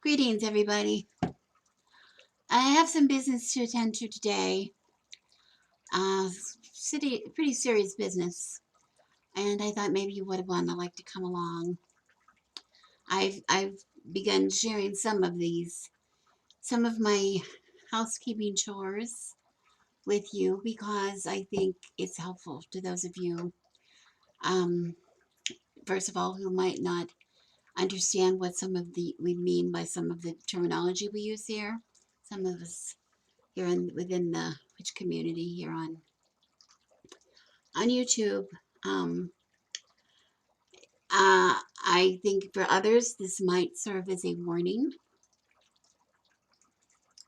Greetings, everybody. I have some business to attend to today. Uh, pretty serious business, and I thought maybe you would want to like to come along. I've begun sharing some of my housekeeping chores with you because I think it's helpful to those of you, um, first of all, who might not understand what we mean by some of the terminology we use here. Some of us here within the witch community here on YouTube. Um, I think for others, this might serve as a warning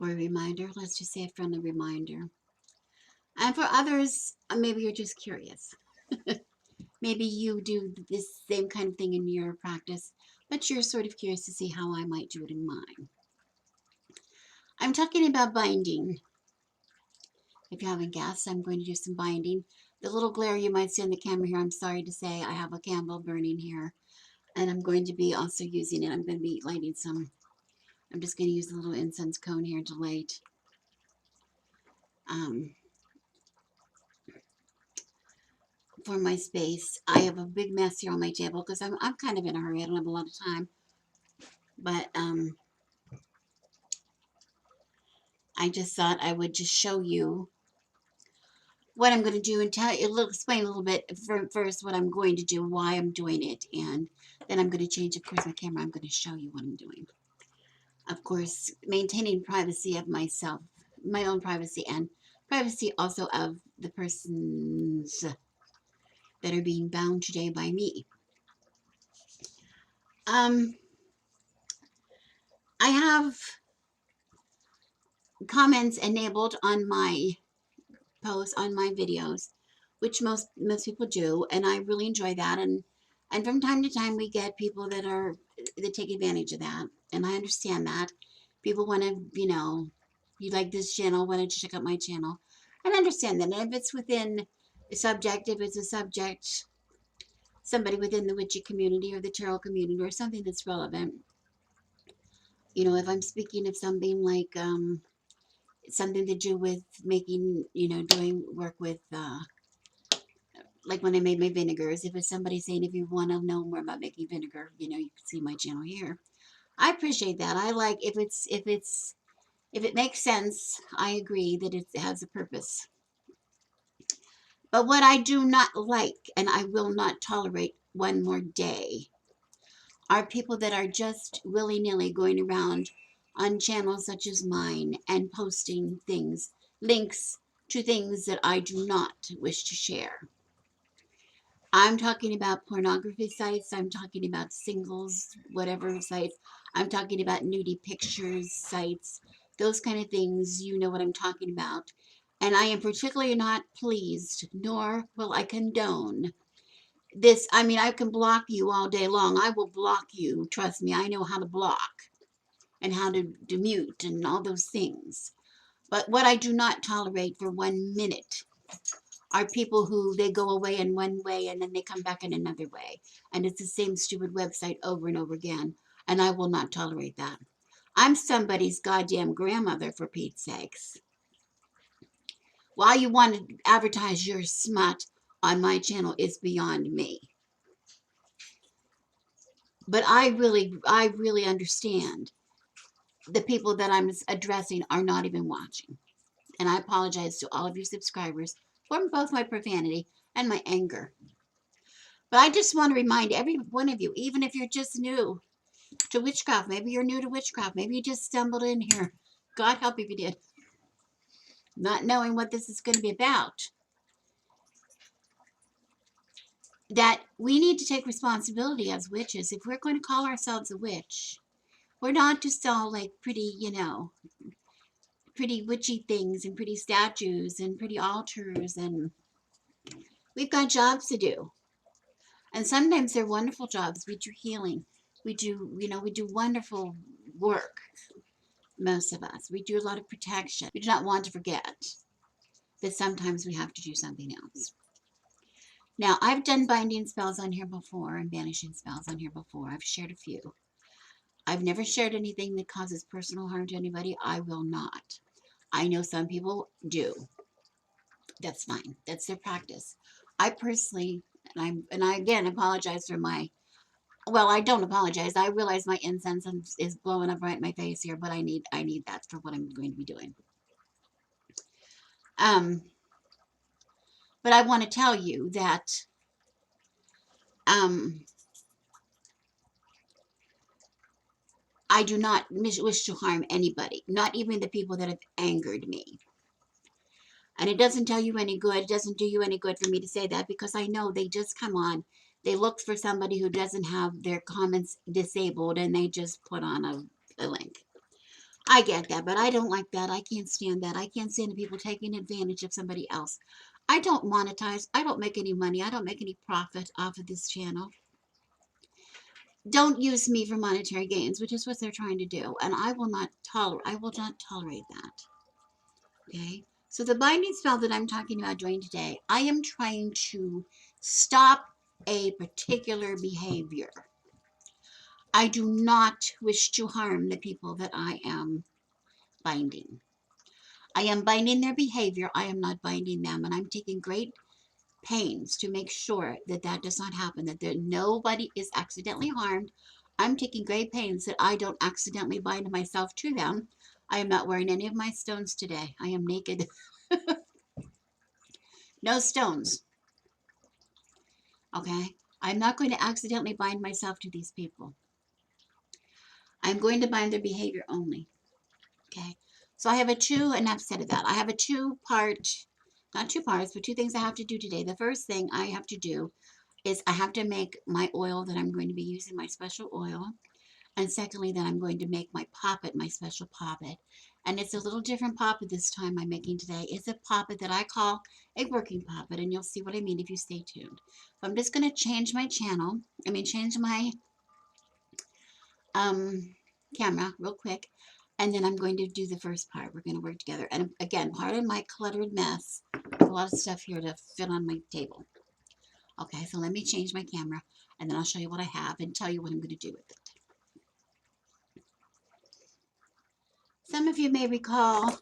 or a reminder. Let's just say a friendly reminder. And for others, maybe you're just curious. Maybe you do this same kind of thing in your practice, but you're sort of curious to see how I might do it in mine. I'm talking about binding. If you haven't guessed, I'm going to do some binding. The little glare you might see on the camera here, I'm sorry to say, I have a candle burning here. And I'm going to be also using it. I'm going to be lighting some. I'm just going to use a little incense cone here to light. For my space, I have a big mess here on my table because I'm kind of in a hurry. I don't have a lot of time. But I just thought I would just show you what I'm going to do and explain a little bit first what I'm going to do, why I'm doing it, and then I'm going to change, of course, my camera. I'm going to show you what I'm doing. Of course, maintaining privacy of myself, my own privacy, and privacy also of the persons that are being bound today by me. I have comments enabled on my posts, on my videos, which most people do, and I really enjoy that. And from time to time, we get people that take advantage of that, and I understand that. People want to, you like this channel, why don't you check out my channel? And I understand that. And if it's within a subject, if it's a subject, somebody within the witchy community or the tarot community or something that's relevant, if I'm speaking of something like something to do with making, doing work with, like when I made my vinegars, if it's somebody saying, if you want to know more about making vinegar, you can see my channel here. I appreciate that. I like if it makes sense, I agree that it has a purpose. But what I do not like, and I will not tolerate one more day, are people that are just willy-nilly going around on channels such as mine and posting things, links to things that I do not wish to share. I'm talking about pornography sites. I'm talking about singles, whatever sites. I'm talking about nudie pictures sites. Those kind of things, you know what I'm talking about. And I am particularly not pleased, nor will I condone this. I mean, I can block you all day long. I will block you. Trust me, I know how to block and how to mute and all those things. But what I do not tolerate for 1 minute are people who they go away in one way and then they come back in another way. And it's the same stupid website over and over again. And I will not tolerate that. I'm somebody's goddamn grandmother, for Pete's sakes. Why you want to advertise your smut on my channel is beyond me. But I really understand the people that I'm addressing are not even watching. And I apologize to all of you subscribers for both my profanity and my anger. But I just want to remind every one of you, even if you're just new to witchcraft, maybe you're new to witchcraft, maybe you just stumbled in here. God help you if you did. Not knowing what this is going to be about. That we need to take responsibility as witches. If we're going to call ourselves a witch, we're not just all like pretty, pretty witchy things and pretty statues and pretty altars, and we've got jobs to do. And sometimes they're wonderful jobs. We do healing. We do, we do wonderful work. Most of us. We do a lot of protection. We do not want to forget that sometimes we have to do something else. Now, I've done binding spells on here before and banishing spells on here before. I've shared a few. I've never shared anything that causes personal harm to anybody. I will not. I know some people do. That's fine. That's their practice. I personally, and I again apologize for my, well, I don't apologize. I realize my incense is blowing up right in my face here, but I need that for what I'm going to be doing. Um, but I want to tell you that um, I do not wish to harm anybody, not even the people that have angered me. And it doesn't tell you any good. It doesn't do you any good for me to say that because I know they just come on. They look for somebody who doesn't have their comments disabled and they just put on a link. I get that, but I don't like that. I can't stand that. I can't stand people taking advantage of somebody else. I don't monetize. I don't make any money. I don't make any profit off of this channel. Don't use me for monetary gains, which is what they're trying to do. And I will not tolerate that. Okay. So the binding spell that I'm talking about doing today, I am trying to stop a particular behavior. I do not wish to harm the people that I am binding. I am binding their behavior. I am not binding them. And I'm taking great pains to make sure that that does not happen, that nobody is accidentally harmed. I'm taking great pains that I don't accidentally bind myself to them. I am not wearing any of my stones today. I am naked. No stones. Okay? I'm not going to accidentally bind myself to these people. I'm going to bind their behavior only. Okay? So I have enough said of that. I have a two-part, not two parts, but two things I have to do today. The first thing I have to do is I have to make my oil that I'm going to be using, my special oil. And secondly, that I'm going to make my poppet, my special poppet. And it's a little different poppet this time I'm making today. It's a poppet that I call a working poppet, and you'll see what I mean if you stay tuned. So I'm just going to change my change my camera real quick, and then I'm going to do the first part. We're going to work together. And again, pardon my cluttered mess. There's a lot of stuff here to fit on my table. Okay, so let me change my camera, and then I'll show you what I have and tell you what I'm going to do with it. Some of you may recall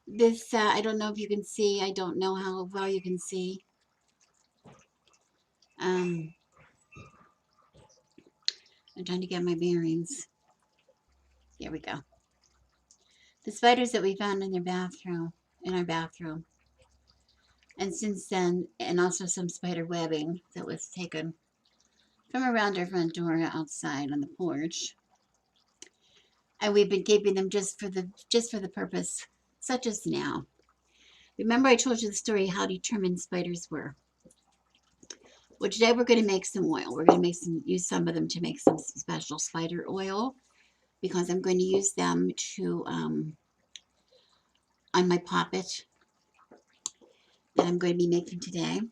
this, I don't know if you can see. I don't know how well you can see. I'm trying to get my bearings. Here we go. The spiders that we found in our bathroom. And since then, and also some spider webbing that was taken from around our front door outside on the porch. And we've been keeping them just for the purpose, such as now. Remember I told you the story how determined spiders were. Well, today we're going to make some oil. We're going to use some of them to make some special spider oil because I'm going to use them to on my poppet that I'm going to be making today.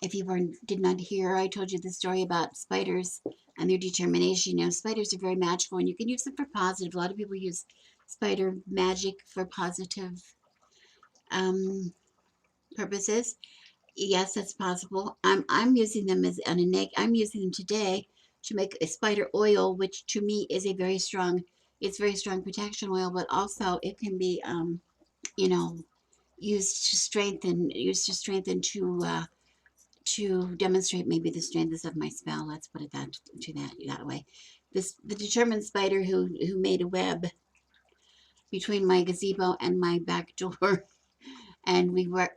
If you did not hear, I told you the story about spiders and their determination. You know, spiders are very magical, and you can use them for positive. A lot of people use spider magic for positive purposes. Yes, that's possible. I'm using them I'm using them today to make a spider oil, which to me is it's very strong protection oil, but also it can be you know, to demonstrate maybe the strength of my spell. Let's put it that way. The determined spider who made a web between my gazebo and my back door, and we were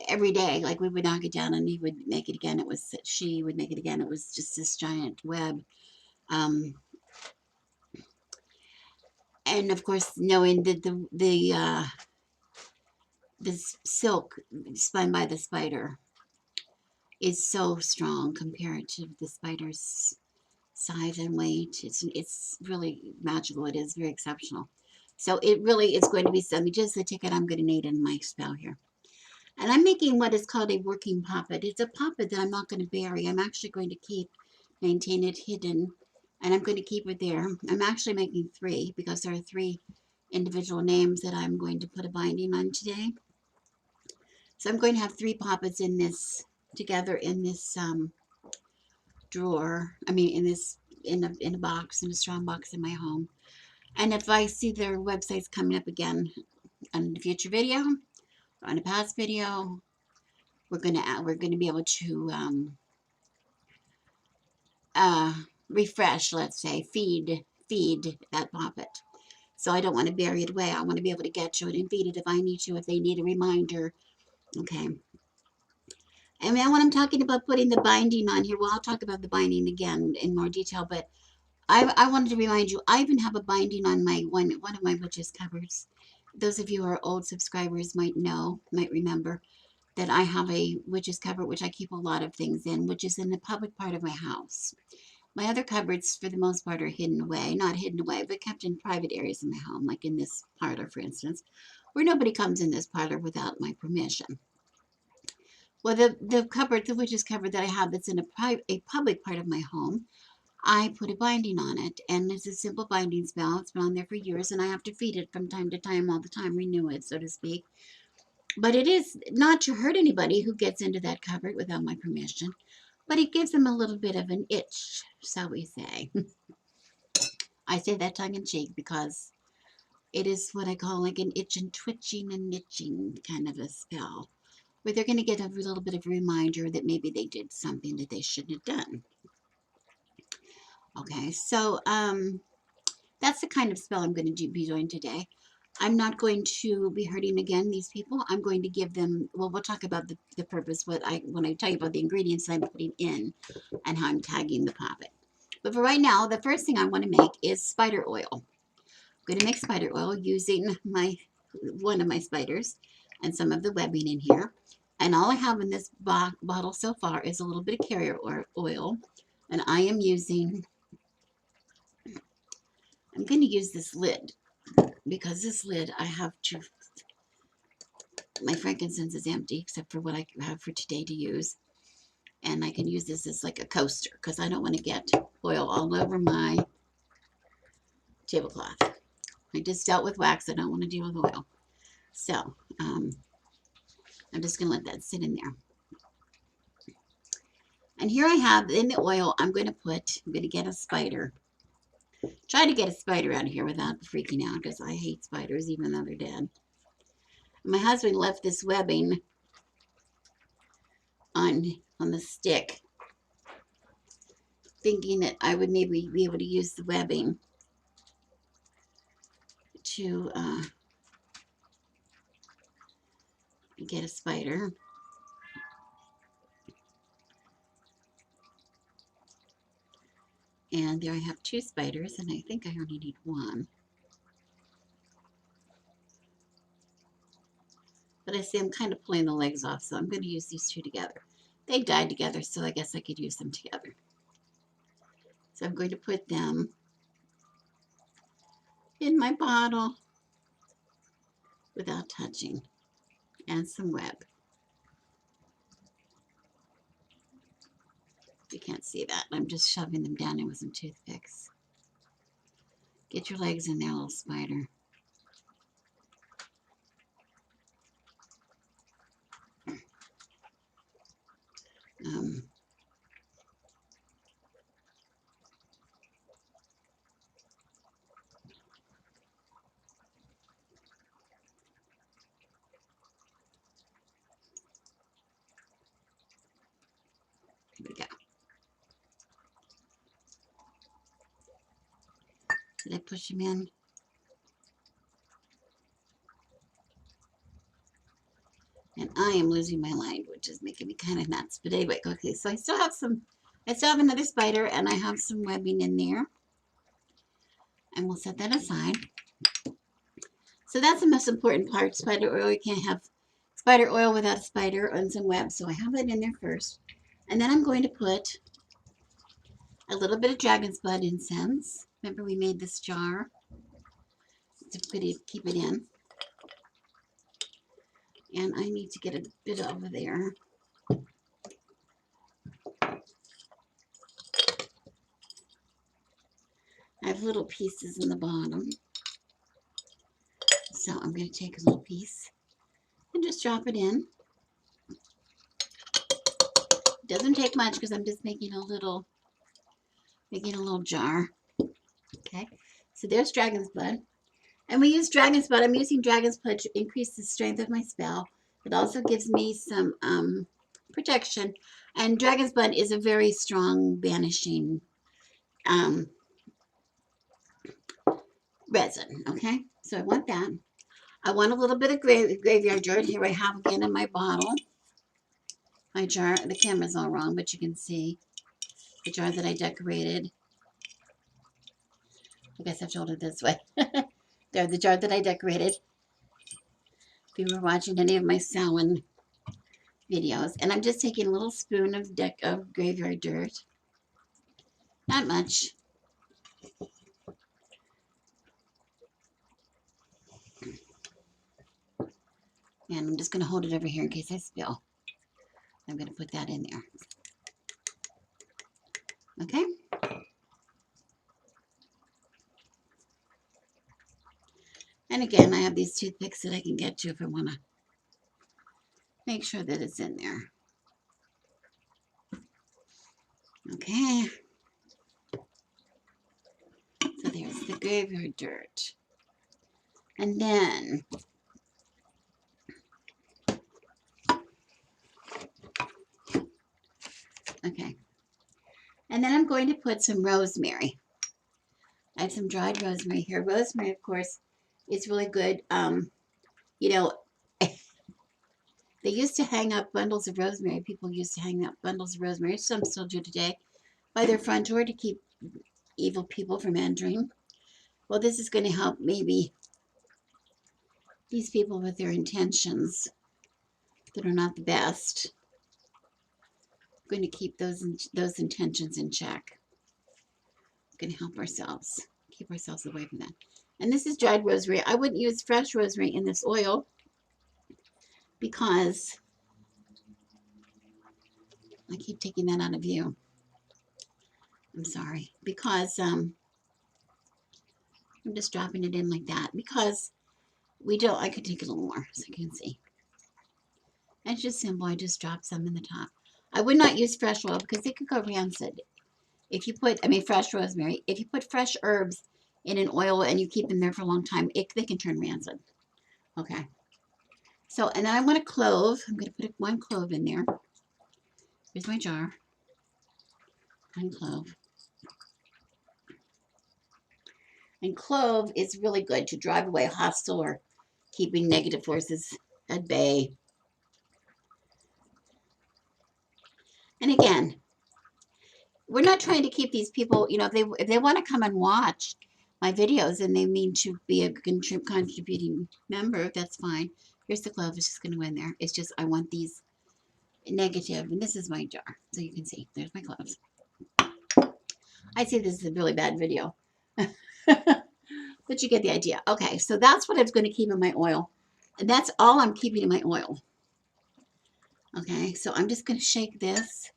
every day, like we would knock it down and he would make it again. She would make it again. It was just this giant web. And of course, knowing that the silk spun by the spider is so strong compared to the spider's size and weight. It's really magical. It is very exceptional. So it really is going to be something, just the ticket I'm going to need in my spell here. And I'm making what is called a working poppet. It's a poppet that I'm not going to bury. I'm actually going to maintain it hidden, and I'm going to keep it there. I'm actually making 3 because there are 3 individual names that I'm going to put a binding on today. So I'm going to have 3 poppets together in this drawer, I mean in a box, in a strong box in my home. And if I see their websites coming up again on a future video or on a past video, we're gonna be able to uh, refresh, let's say, feed that Poppet. So I don't want to bury it away. I want to be able to get to it and feed it if I need to, if they need a reminder. Okay. And then when I'm talking about putting the binding on here, well, I'll talk about the binding again in more detail, but I wanted to remind you, I even have a binding on my one of my witches cupboards. Those of you who are old subscribers might know, might remember that I have a witches cupboard, which I keep a lot of things in, which is in the public part of my house. My other cupboards, for the most part, are hidden away. Not hidden away, but kept in private areas in my home, like in this parlor, for instance, where nobody comes in this parlor without my permission. Well, the cupboard, the witch's cupboard that I have that's in a public part of my home, I put a binding on it, and it's a simple binding spell. It's been on there for years, and I have to feed it from time to time, all the time, renew it, so to speak. But it is not to hurt anybody who gets into that cupboard without my permission, but it gives them a little bit of an itch, shall we say. I say that tongue in cheek because it is what I call like an itch and twitching and itching kind of a spell, where they're going to get a little bit of a reminder that maybe they did something that they shouldn't have done. Okay, so that's the kind of spell I'm going to be doing today. I'm not going to be hurting again these people. I'm going to give them, well, we'll talk about the purpose when I tell you about the ingredients that I'm putting in and how I'm tagging the Poppet. But for right now, the first thing I want to make is spider oil. I'm going to make spider oil using one of my spiders and some of the webbing in here. And all I have in this bottle so far is a little bit of carrier oil. And I'm going to use this lid, because this lid I have to, my frankincense is empty except for what I have for today to use. And I can use this as like a coaster because I don't want to get oil all over my tablecloth. I just dealt with wax. I don't want to deal with oil. So I'm just going to let that sit in there. And here I have in the oil, I'm going to get a spider. Try to get a spider out of here without freaking out, because I hate spiders even though they're dead. My husband left this webbing on the stick, thinking that I would maybe be able to use the webbing to get a spider. And there I have two spiders, and I think I only need one. But I see I'm kind of pulling the legs off, so I'm going to use these two together. They died together, so I guess I could use them together. So I'm going to put them in my bottle without touching, and some web. You can't see that. I'm just shoving them down in with some toothpicks. Get your legs in there, little spider. Here we go. Did I push him in? And I am losing my line, which is making me kind of nuts. But anyway, okay, so I still have another spider, and I have some webbing in there. And we'll set that aside. So that's the most important part, spider oil. You can't have spider oil without a spider and some web. So I have that in there first. And then I'm going to put a little bit of dragon's blood incense. Remember we made this jar to keep it in. And I need to get a bit over there. I have little pieces in the bottom. So I'm going to take a little piece and just drop it in. It doesn't take much because I'm just making a little making a little jar. Okay, so there's dragon's blood. And we use dragon's blood. I'm using dragon's blood to increase the strength of my spell. It also gives me some protection. And dragon's blood is a very strong banishing resin. Okay, so I want that. I want a little bit of graveyard dirt. Here I have again in my bottle. My jar, the camera's all wrong, but you can see the jar that I decorated. I guess I have to hold it this way. There, the jar that I decorated. If you were watching any of my Samhain videos. And I'm just taking a little spoon of graveyard dirt. Not much. And I'm just going to hold it over here in case I spill. I'm going to put that in there. Okay? And again, I have these toothpicks that I can get to if I want to make sure that it's in there. Okay. So there's the graveyard dirt. And then okay. And then I'm going to put some rosemary. I have some dried rosemary here. Rosemary, of course, is really good. You know, they used to hang up bundles of rosemary. People used to hang up bundles of rosemary. Some still do today by their front door to keep evil people from entering. Well, this is going to help maybe these people with their intentions that are not the best. I'm going to keep those intentions in check. We're going to help ourselves, keep ourselves away from that. And this is dried rosemary. I wouldn't use fresh rosemary in this oil because I keep taking that out of view. I'm sorry. Because I'm just dropping it in like that because we don't, I could take a little more so you can see. It's just simple. I just drop some in the top. I would not use fresh oil because it could go rancid. If you put, fresh rosemary, if you put fresh herbs in an oil and you keep them there for a long time, they can turn rancid. Okay. So, and then I want a clove. I'm going to put one clove in there. Here's my jar. One clove. And clove is really good to drive away hostile or keeping negative forces at bay. And again, we're not trying to keep these people, if they want to come and watch my videos and they mean to be a contributing member, that's fine. Here's the clove. It's just going to go in there. It's just, I want these negative, and this is my jar. So you can see, there's my cloves. I see this is a really bad video. But you get the idea. Okay, so that's what I'm going to keep in my oil. And that's all I'm keeping in my oil. Okay, so I'm just going to shake this.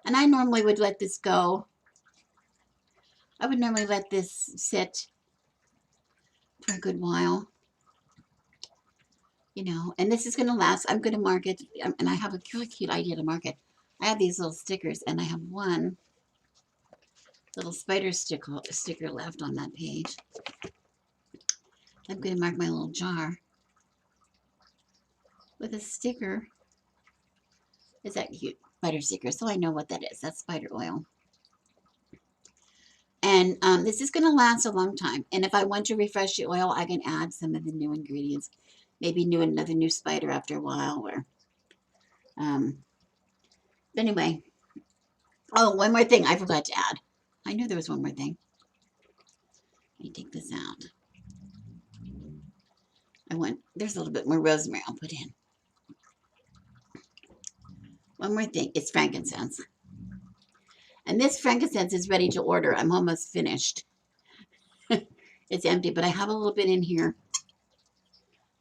And I normally would let this go. I would normally let this sit for a good while. And this is going to last. I'm going to mark it. And I have a really cute idea to mark it. I have these little stickers. And I have one little spider sticker left on that page. I'm going to mark my little jar with a sticker. Is that cute? Spider sticker. So I know what that is. That's spider oil. And this is going to last a long time. And if I want to refresh the oil, I can add some of the new ingredients. Maybe another new spider after a while. Or, anyway. Oh, one more thing I forgot to add. I knew there was one more thing. Let me take this out. There's a little bit more rosemary I'll put in. One more thing. It's frankincense. And this frankincense is ready to order. I'm almost finished. It's empty, but I have a little bit in here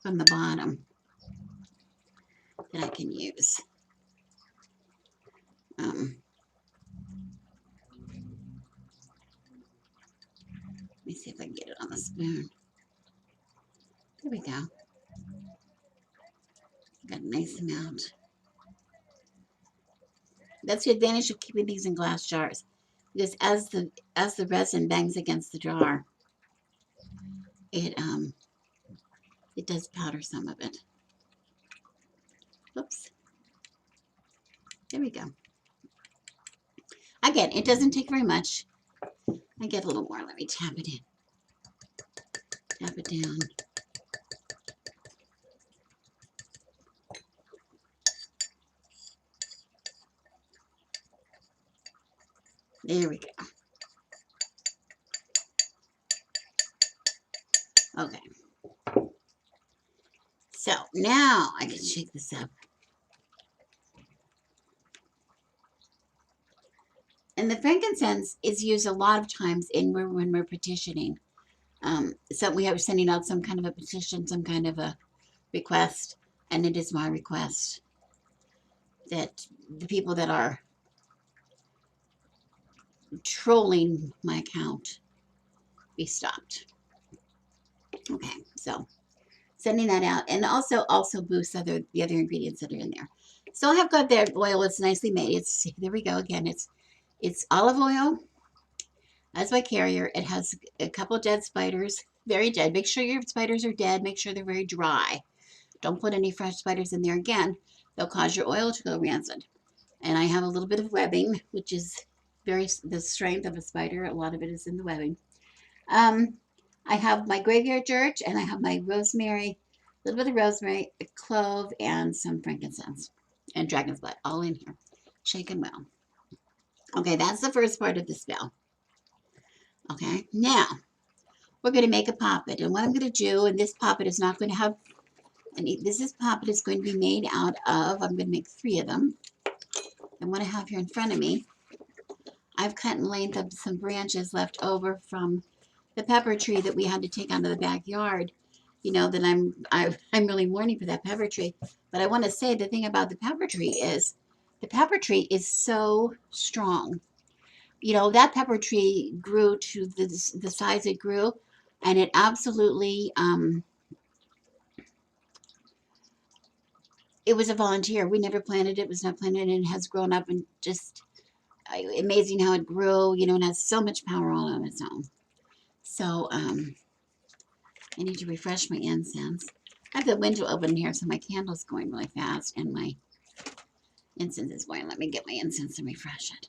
from the bottom that I can use. Let me see if I can get it on the spoon. There we go. Got a nice amount. That's the advantage of keeping these in glass jars. because as the resin bangs against the jar, it does powder some of it. Oops. There we go. Again, it doesn't take very much. I get a little more. Let me tap it in. Tap it down. There we go. Okay. So now I can shake this up. And the frankincense is used a lot of times when we're petitioning. So we are sending out some kind of a petition, some kind of a request, and it is my request that the people that are trolling my account be stopped. Okay, so sending that out, and also boosts the other ingredients that are in there. So I have got that oil. It's nicely made. It's there we go again. It's olive oil as my carrier. It has a couple dead spiders, very dead. Make sure your spiders are dead. Make sure they're very dry. Don't put any fresh spiders in there again. They'll cause your oil to go rancid. And I have a little bit of webbing, which is the strength of a spider. A lot of it is in the webbing. I have my graveyard dirt, and I have my rosemary, a little bit of rosemary, a clove, and some frankincense and dragon's blood, all in here. Shaken well. Okay, that's the first part of the spell. Okay, now we're going to make a poppet. And what I'm going to do, and this poppet is not going to have, poppet is going to be made out of, I'm going to make 3 of them. And what I have here in front of me, I've cut in length of some branches left over from the pepper tree that we had to take out of the backyard. You know that I'm really mourning for that pepper tree. But I want to say the thing about the pepper tree is so strong. You know, that pepper tree grew to the size it grew, and it absolutely it was a volunteer. We never planted it. It was not planted, and it has grown up and just amazing how it grew. You know, and has so much power all on its own. So I need to refresh my incense. I have the window open here, so my candle's going really fast, and my incense is going. Let me get my incense and refresh it.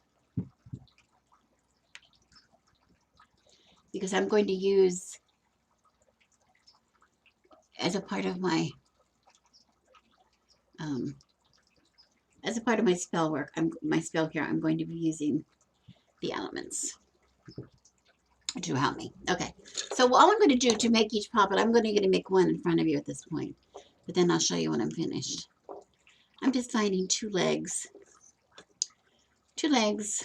Because I'm going to use, as a part of my spell work, my spell here, I'm going to be using the elements to help me. Okay, so all I'm going to do to make each poppet, I'm going to make one in front of you at this point, but then I'll show you when I'm finished. I'm just finding 2 legs. 2 legs,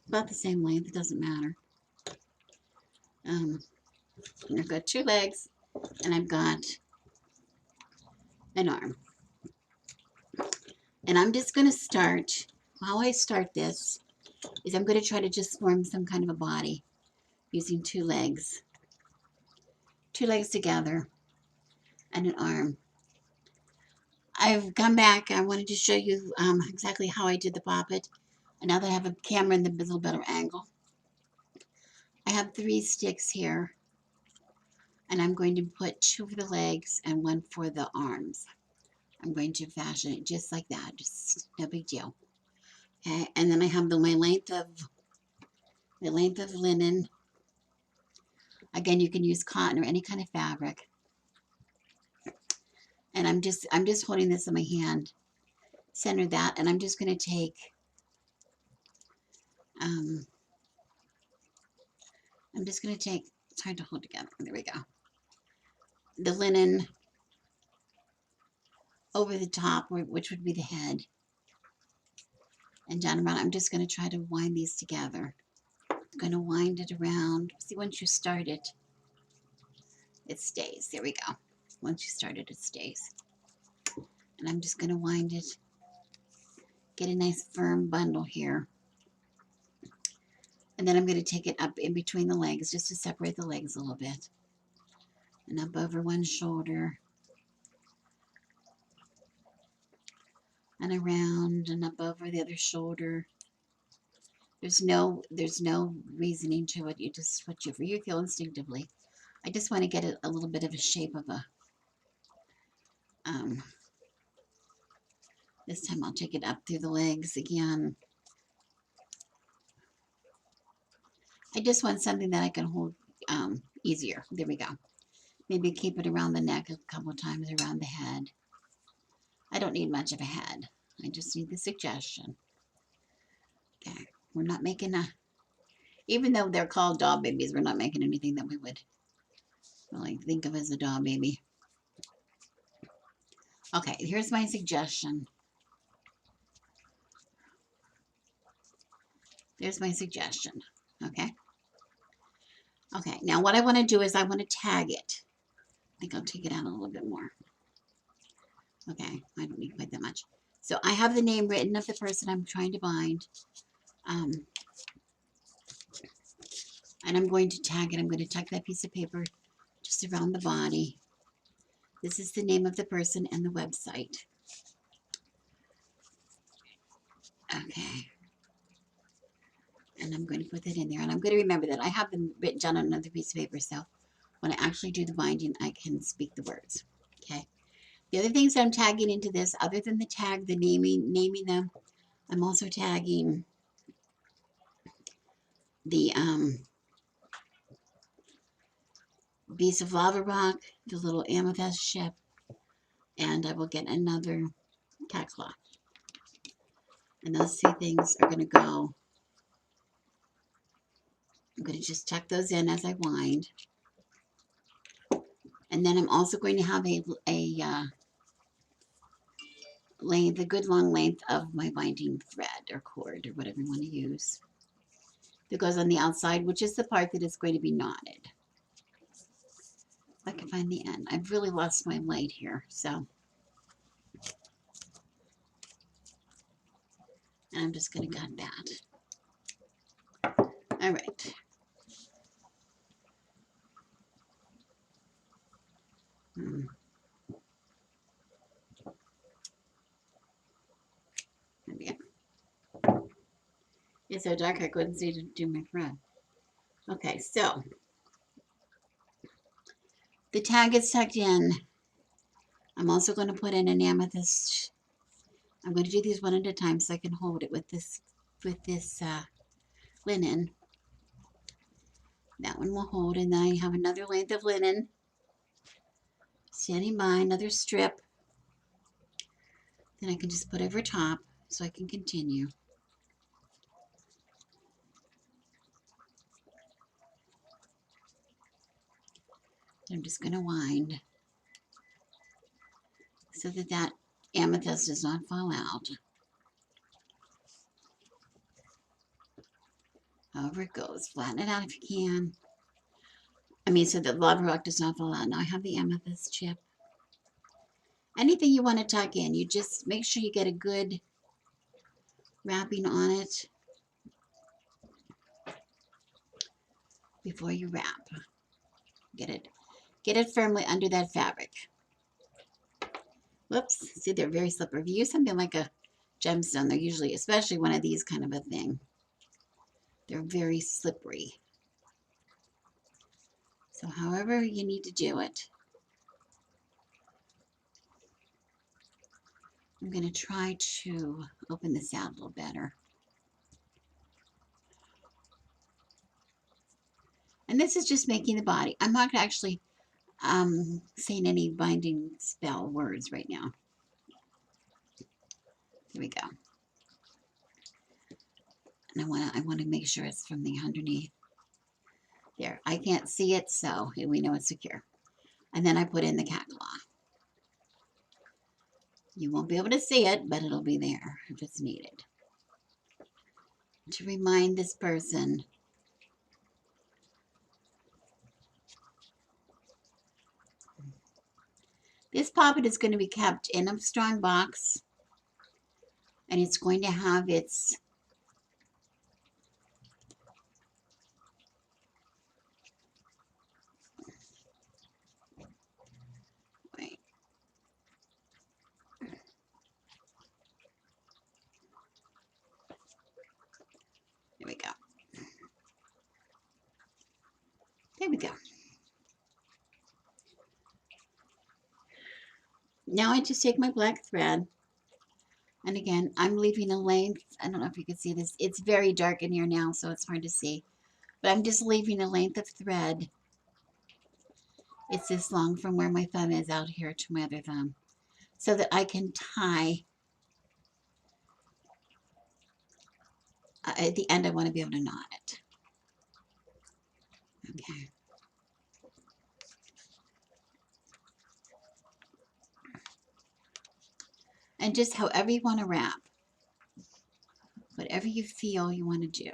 about the same length, it doesn't matter. I've got 2 legs, and I've got an arm. And I'm just going to start, how I start this is I'm going to try to just form some kind of a body using 2 legs. 2 legs together and an arm. I've come back. I wanted to show you exactly how I did the poppet. And now that I have a camera in the little better angle, I have 3 sticks here. And I'm going to put 2 for the legs and 1 for the arms. I'm going to fashion it just like that. Just no big deal. Okay, and then I have my length of linen. Again, you can use cotton or any kind of fabric. And I'm just holding this in my hand, center that, and I'm just going to take it's hard to hold together. There we go. The linen over the top, which would be the head, and down around. I'm just going to try to wind these together. I'm going to wind it around. See, once you start it, it stays. There we go. Once you start it, it stays. And I'm just going to wind it, get a nice firm bundle here. And then I'm going to take it up in between the legs just to separate the legs a little bit. And up over one shoulder. And around and up over the other shoulder. There's no reasoning to it. You just whatever you feel instinctively. I just want to get a little bit of a shape of a. Um, this time I'll take it up through the legs again. I just want something that I can hold easier. There we go. Maybe keep it around the neck a couple times, around the head. I don't need much of a head. I just need the suggestion. Okay, we're not making even though they're called doll babies, we're not making anything that we would really think of as a doll baby. Okay, here's my suggestion. There's my suggestion. Okay. Okay, now what I want to do is I want to tag it. I think I'll take it out a little bit more. Okay, I don't need quite that much. So I have the name written of the person I'm trying to bind. And I'm going to tag it. I'm going to tuck that piece of paper just around the body. This is the name of the person and the website. Okay. And I'm going to put that in there. And I'm going to remember that I have them written down on another piece of paper. So when I actually do the binding, I can speak the words. Okay. The other things I'm tagging into this, other than the tag, the naming them, I'm also tagging the piece of lava rock, the little amethyst ship, and I will get another cat claw. And those two things are going to go. I'm going to just tuck those in as I wind. And then I'm also going to have a length, a good long length of my binding thread or cord or whatever you want to use. That goes on the outside, which is the part that is going to be knotted. If I can find the end. I've really lost my light here, so. And I'm just going to cut that. All right. There we go. It's so dark I couldn't see to do my thread. Okay, so the tag is tucked in. I'm also going to put in an amethyst. I'm going to do these one at a time so I can hold it with this linen. That one will hold, and then I have another length of linen standing by, another strip. Then I can just put over top so I can continue. I'm just going to wind so that that amethyst does not fall out. However it goes, flatten it out if you can. I mean, so that lava rock does not fall out. Now I have the amethyst chip. Anything you want to tuck in, you just make sure you get a good wrapping on it before you wrap. Get it firmly under that fabric. Whoops, see, they're very slippery. If you use something like a gemstone, they're usually, especially one of these kind of a thing, they're very slippery. So however you need to do it, I'm going to try to open this out a little better. And this is just making the body. I'm not actually saying any binding spell words right now. Here we go. And I want to make sure it's from the underneath. There, I can't see it, so we know it's secure. And then I put in the cat claw. You won't be able to see it, but it'll be there if it's needed. To remind this person this poppet is going to be kept in a strong box, and it's going to have its there we There we go. Now I just take my black thread, and again, I'm leaving a length. I don't know if you can see this. It's very dark in here now, so it's hard to see. But I'm just leaving a length of thread. It's this long from where my thumb is out here to my other thumb, so that I can tie. At the end, I want to be able to knot it. Okay. And just however you want to wrap, whatever you feel you want to do.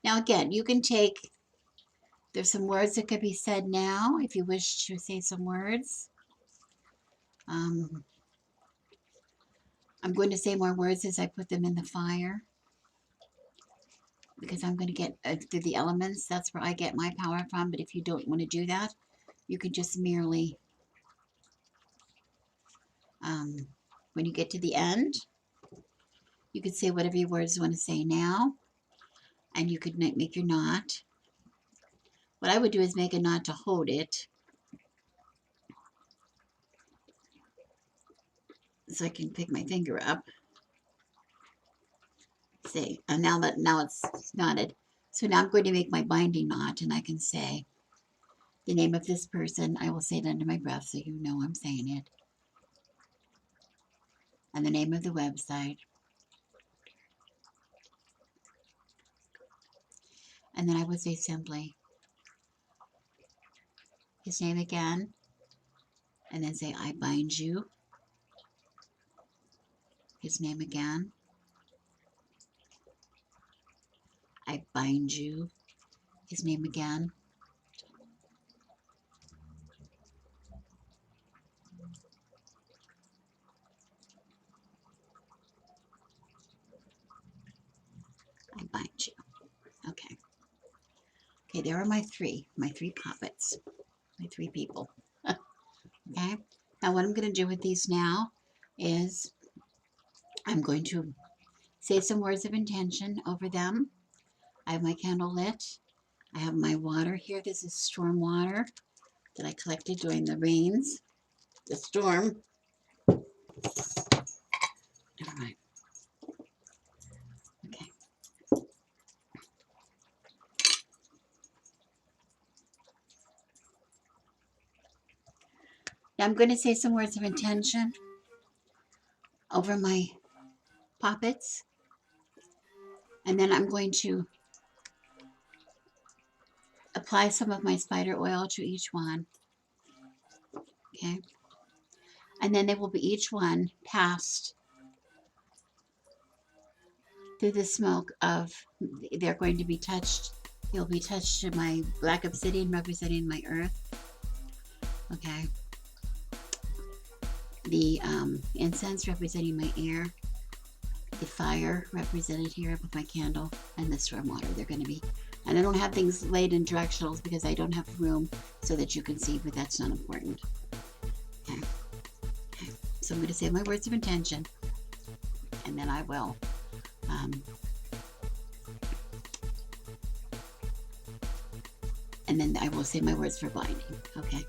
Now, again, you can take, there's some words that could be said now if you wish to say some words. I'm going to say more words as I put them in the fire, because I'm going to get through the elements. That's where I get my power from. But if you don't want to do that, you can just merely, when you get to the end, you could say whatever your words you want to say now, and you could make your knot. What I would do is make a knot to hold it, so I can pick my finger up. See, and now it's knotted. So now I'm going to make my binding knot, and I can say the name of this person. I will say it under my breath so you know I'm saying it. And the name of the website. And then I would say simply his name again, and then say, I bind you. His name again. I bind you. His name again. I bind you. Okay. Okay, there are my three poppets, my three people. Okay. Now what I'm going to do with these now is I'm going to say some words of intention over them. I have my candle lit. I have my water here. This is storm water that I collected during the rains, the storm. Never mind. Okay. Now I'm going to say some words of intention over my poppets, and then I'm going to apply some of my spider oil to each one. Okay. And then they will be each one passed through the smoke of, they're going to be touched. They'll be touched to my black obsidian representing my earth. Okay. The incense representing my air. The fire represented here with my candle, and the storm water. They're going to be, and I don't have things laid in directionals because I don't have room so that you can see, but that's not important. Okay. Okay. So I'm going to say my words of intention, and then I will and then I will say my words for binding. Okay.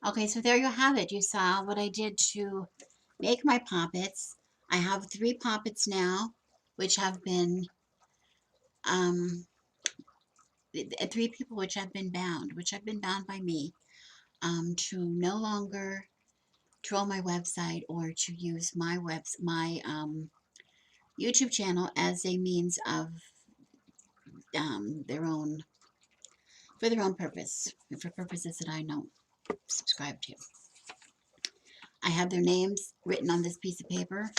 Okay, so there you have it. You saw what I did to make my poppets. I have 3 poppets now, which have been, um, 3 people which have been bound by me, to no longer troll my website or to use my YouTube channel as a means of, their own, for their own purpose, for purposes that I don't subscribe to. I have their names written on this piece of paper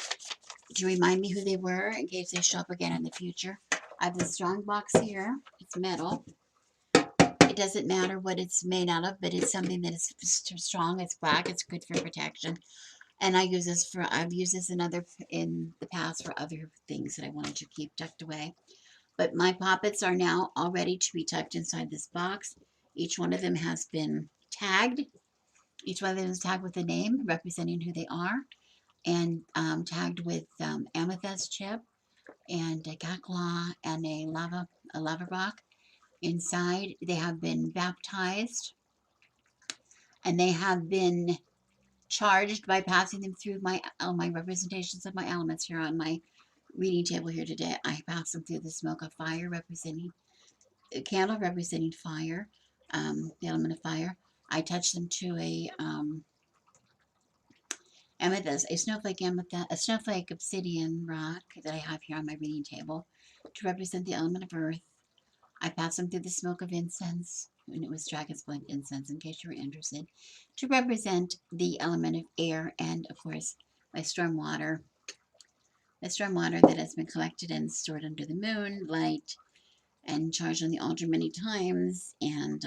to remind me who they were in case they show up again in the future. I have the strong box here. It's metal. It doesn't matter what it's made out of, but it's something that is strong. It's black. It's good for protection. And I've used this in the past for other things that I wanted to keep tucked away. But my poppets are now all ready to be tucked inside this box. Each one of them has been tagged. Each one of them is tagged with a name representing who they are, and tagged with amethyst chip and a gakla and a lava rock. Inside, they have been baptized, and they have been charged by passing them through my representations of my elements here on my reading table here today. I pass them through the smoke of fire, representing a candle representing fire, the element of fire. I touch them to a snowflake obsidian rock that I have here on my reading table to represent the element of earth. I pass them through the smoke of incense, and it was dragon's blood incense, in case you were interested, to represent the element of air, and of course, my storm water that has been collected and stored under the moon, light, and charged on the altar many times, and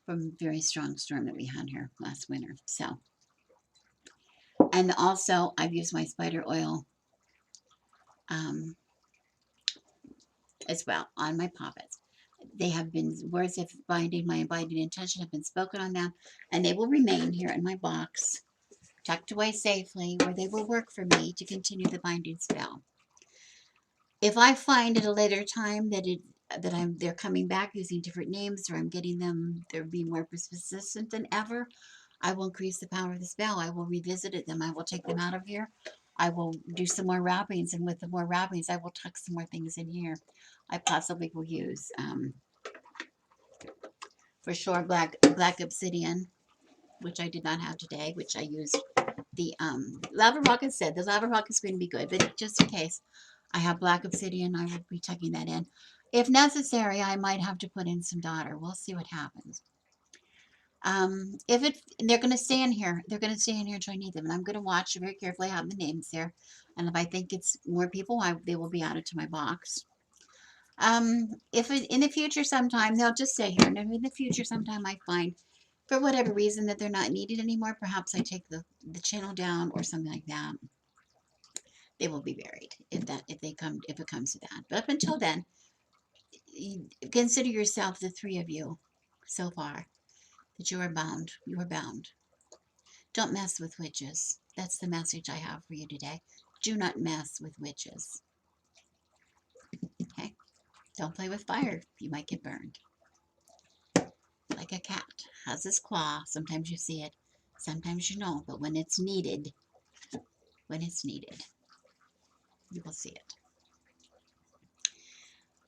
from a very strong storm that we had here last winter. So, and also I've used my spider oil, um, as well on my poppets. They have been words of binding, my abiding intention have been spoken on them, and they will remain here in my box, tucked away safely, where they will work for me to continue the binding spell. If I find at a later time they're coming back using different names, or they're being more persistent than ever, I will increase the power of the spell. I will revisit them. I will take them out of here. I will do some more wrappings, and with the more wrappings, I will tuck some more things in here. I possibly will use, for sure, black obsidian, which I did not have today, which I used the lava rock instead. The lava rock is going to be good, but just in case I have black obsidian, I will be tucking that in. If necessary, I might have to put in some daughter. We'll see what happens. If they're going to stay in here. They're going to stay in here until I need them, and I'm going to watch very carefully. I have the names there, and if I think it's more people, they will be added to my box. If in the future sometime they'll just stay here, and if in the future sometime I find, for whatever reason, that they're not needed anymore, perhaps I take the channel down or something like that. They will be buried if it comes to that. But up until then, consider yourself, the 3 of you so far, that you are bound. You are bound. Don't mess with witches. That's the message I have for you today. Do not mess with witches. Okay? Don't play with fire. You might get burned. Like a cat has his claw. Sometimes you see it, sometimes you don't. But when it's needed, you will see it.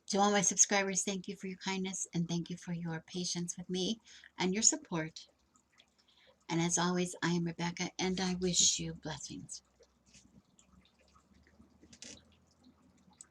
To all my subscribers, thank you for your kindness, and thank you for your patience with me and your support. And as always, I am Rebecca, and I wish you blessings.